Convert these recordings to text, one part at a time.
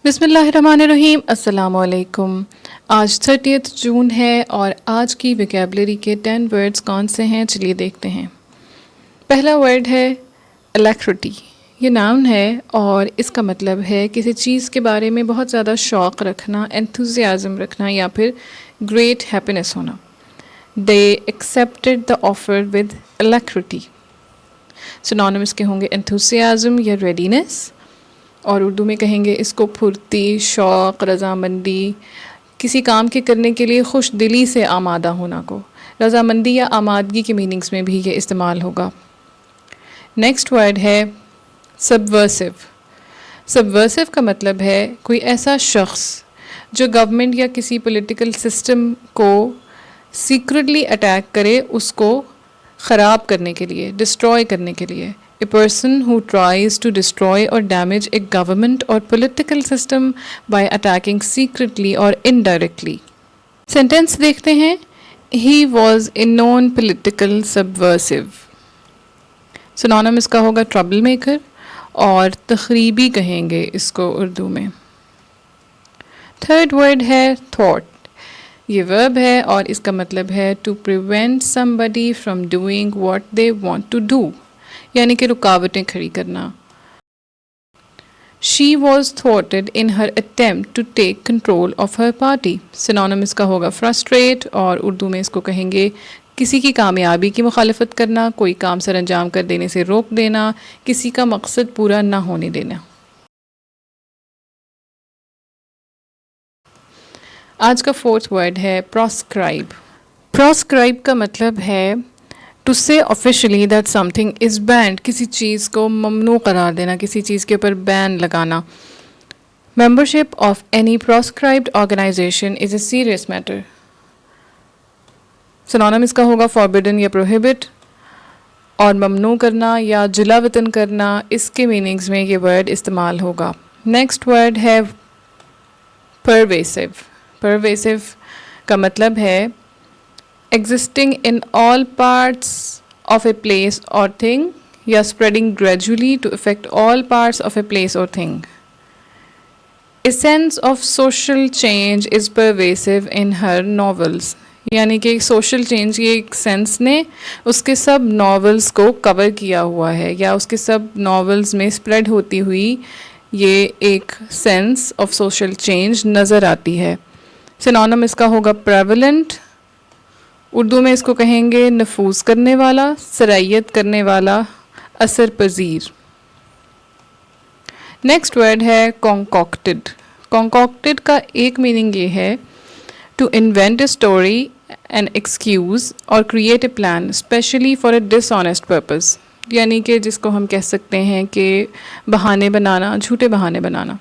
بسم اللہ الرحمن الرحیم. السلام علیکم. آج 30 جون ہے اور آج کی ویکیبلری کے 10 ورڈز کون سے ہیں چلیے دیکھتے ہیں. پہلا ورڈ ہے الیکٹریٹی. یہ ناؤن ہے اور اس کا مطلب ہے کسی چیز کے بارے میں بہت زیادہ شوق رکھنا، انتھوزیازم رکھنا یا پھر گریٹ ہیپینس ہونا. They accepted the offer with alacrity. Synonyms کے ہوں گے انتھوزیازم یا ریڈینس، اور اردو میں کہیں گے اس کو پھرتی، شوق، رضامندی، کسی کام کے کرنے کے لیے خوش دلی سے آمادہ ہونا کو. رضامندی یا آمادگی کے میننگز میں بھی یہ استعمال ہوگا. نیکسٹ ورڈ ہے سبورسو. سبورسو کا مطلب ہے کوئی ایسا شخص جو گورنمنٹ یا کسی پولیٹیکل سسٹم کو سیکرٹلی اٹیک کرے، اس کو خراب کرنے کے لیے، ڈسٹروائے کرنے کے لیے. A person who tries to destroy or damage a government or political system by attacking secretly or indirectly. Sentence دیکھتے ہیں. He was a known political subversive. Synonym اس کا ہوگا trouble maker اور تخریبی کہیں گے اس کو اردو میں. Third word ہے thought. یہ verb ہے اور اس کا مطلب ہے to prevent somebody from doing what they want to do. یعنی کہ رکاوٹیں کھڑی کرنا. She was thwarted in her attempt to take control of her party. Synonym اس کا ہوگا frustrate اور اردو میں اس کو کہیں گے کسی کی کامیابی کی مخالفت کرنا، کوئی کام سر انجام کر دینے سے روک دینا، کسی کا مقصد پورا نہ ہونے دینا. آج کا فورتھ ورڈ ہے proscribe. proscribe کا مطلب ہے to say officially that something is banned. کسی چیز کو ممنوع قرار دینا، کسی چیز کے اوپر بین لگانا. Membership of any proscribed organization is a serious matter. Synonym اس کا ہوگا forbidden یا prohibit، اور ممنوع کرنا یا جلا وطن کرنا، اس کے میننگز میں یہ ورڈ استعمال ہوگا. نیکسٹ ورڈ ہے pervasive. pervasive کا مطلب ہے existing in all parts of a place or thing یا spreading gradually to affect all parts of a place or thing. A sense of social change is pervasive in her novels. یعنی کہ social change یہ ایک sense نے اس کے سب novels کو کور کیا ہوا ہے، یا اس کے سب ناولز میں spread ہوتی ہوئی یہ ایک سینس آف social change نظر آتی ہے. سنونم اس کا ہوگا prevalent. اردو میں اس کو کہیں گے نفوذ کرنے والا، سرائیت کرنے والا، اثر پذیر. نیکسٹ ورڈ ہے concocted. concocted کا ایک میننگ یہ ہے to invent a story, an excuse or create a plan especially for a dishonest purpose. یعنی کہ جس کو ہم کہہ سکتے ہیں کہ بہانے بنانا، جھوٹے بہانے بنانا.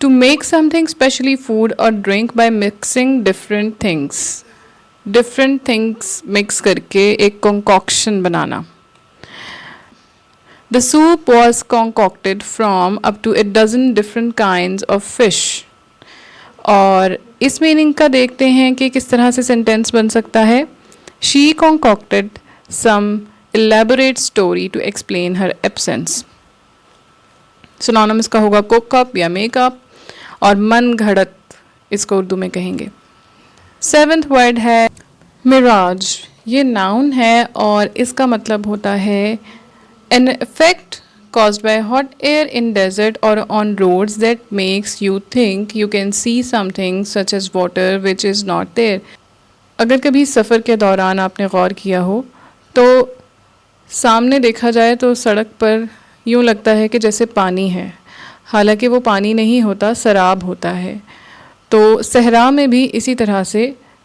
To make something specially food or drink by mixing different things mix کر کے ایک concoction banana. The soup was concocted from up to a dozen different kinds of fish. اور اس میننگ کا دیکھتے ہیں کہ کس طرح سے سینٹینس بن سکتا ہے. She concocted some elaborate story to explain her absence. Synonym اس کا ہوگا cook up یا make up، اور من گھڑت اس کو اردو میں کہیں گے. سیونتھ ورڈ ہے میراج. یہ ناؤن ہے اور اس کا مطلب ہوتا ہے an effect caused by hot air in desert or on roads that makes you think you can see something such as water which is not there. اگر کبھی سفر کے دوران آپ نے غور کیا ہو تو سامنے دیکھا جائے تو سڑک پر یوں لگتا ہے کہ جیسے پانی ہے، حالانکہ وہ پانی نہیں ہوتا، سراب ہوتا ہے. تو صحرا میں بھی اسی طرح سے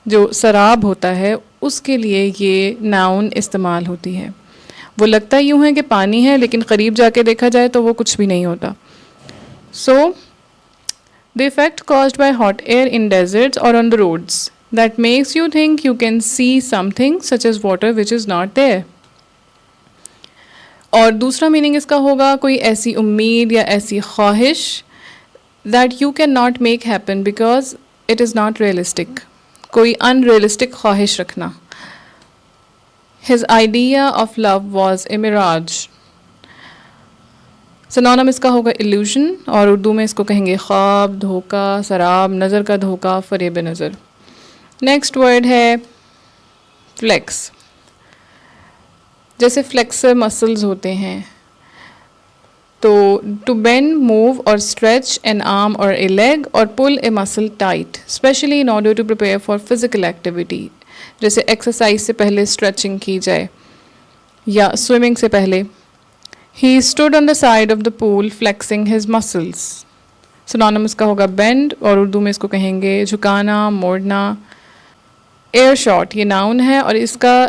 جو سراب ہوتا ہے اس کے لیے یہ ناؤن استعمال ہوتی ہے. وہ لگتا یوں ہے کہ پانی ہے لیکن قریب جا کے دیکھا جائے تو وہ کچھ بھی نہیں ہوتا. So, the effect caused by hot air in deserts or on the roads that makes you think you can see something such as water which is not there. اور دوسرا میننگ اس کا ہوگا کوئی ایسی امید یا ایسی خواہش that you cannot make happen because it is not realistic. کوئی unrealistic خواہش رکھنا. His idea of love was a mirage. سنونم اس کا ہوگا illusion، اور اردو میں اس کو کہیں گے خواب، دھوکہ، سراب، نظر کا دھوکہ، فریب نظر۔ نیکسٹ ورڈ ہے فلیکس۔ جیسے فلیکسر مسلز ہوتے ہیں، تو ٹو بینڈ، موو اور اسٹریچ این آرم اور اے لیگ اور pull a muscle tight especially in order to prepare for physical activity, جیسے ایکسرسائز سے پہلے اسٹریچنگ کی جائے یا سوئمنگ سے پہلے۔ He stood on the side of the pool flexing his muscles. Synonym اس کا ہوگا بینڈ، اور اردو میں اس کو کہیں گے جھکانا، موڑنا۔ ایئر شاٹ یہ ناؤن ہے، اور اس کا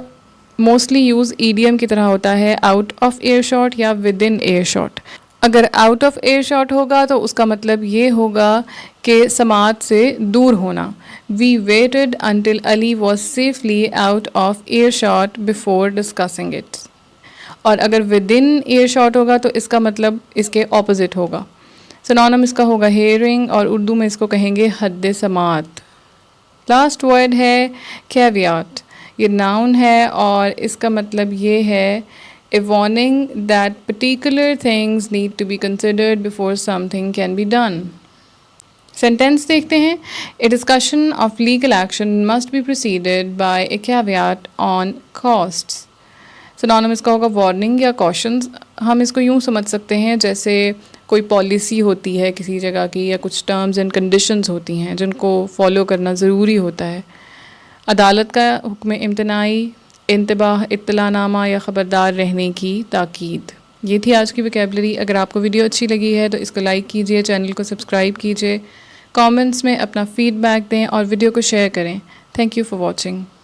موسٹلی یوز ایڈیم کی طرح ہوتا ہے، آؤٹ آف ایئر شاٹ یا ود ان ایئر شاٹ۔ اگر آؤٹ آف ایئر شاٹ ہوگا تو اس کا مطلب یہ ہوگا کہ سماعت سے دور ہونا۔ We waited until Ali was safely out of earshot before discussing it. اور اگر ود ان ایئر شاٹ ہوگا تو اس کا مطلب اس کے اپوزٹ ہوگا۔ سنونم اس کا ہوگا ہیئرنگ، اور اردو میں اس کو کہیں گے حد سماعت۔ لاسٹ ورڈ ہے کیویات۔ یہ ناؤن ہے، اور اس کا مطلب یہ ہے a warning that particular things need to be considered before something can be done۔ Sentence دیکھتے ہیں۔ A discussion of legal action must be preceded by a caveat on costs۔ سنونم اس کا ہوگا وارننگ یا کوشنز۔ ہم اس کو یوں سمجھ سکتے ہیں جیسے کوئی پالیسی ہوتی ہے کسی جگہ کی، یا کچھ ٹرمز اینڈ کنڈیشنز ہوتی ہیں جن کو فالو کرنا ضروری ہوتا ہے۔ عدالت کا حکم امتناعی، انتباہ، اطلاع نامہ یا خبردار رہنے کی تاکید۔ یہ تھی آج کی ویکیبلری۔ اگر آپ کو ویڈیو اچھی لگی ہے تو اس کو لائک کیجئے، چینل کو سبسکرائب کیجئے، کامنٹس میں اپنا فیڈ بیک دیں اور ویڈیو کو شیئر کریں۔ Thank you for watching.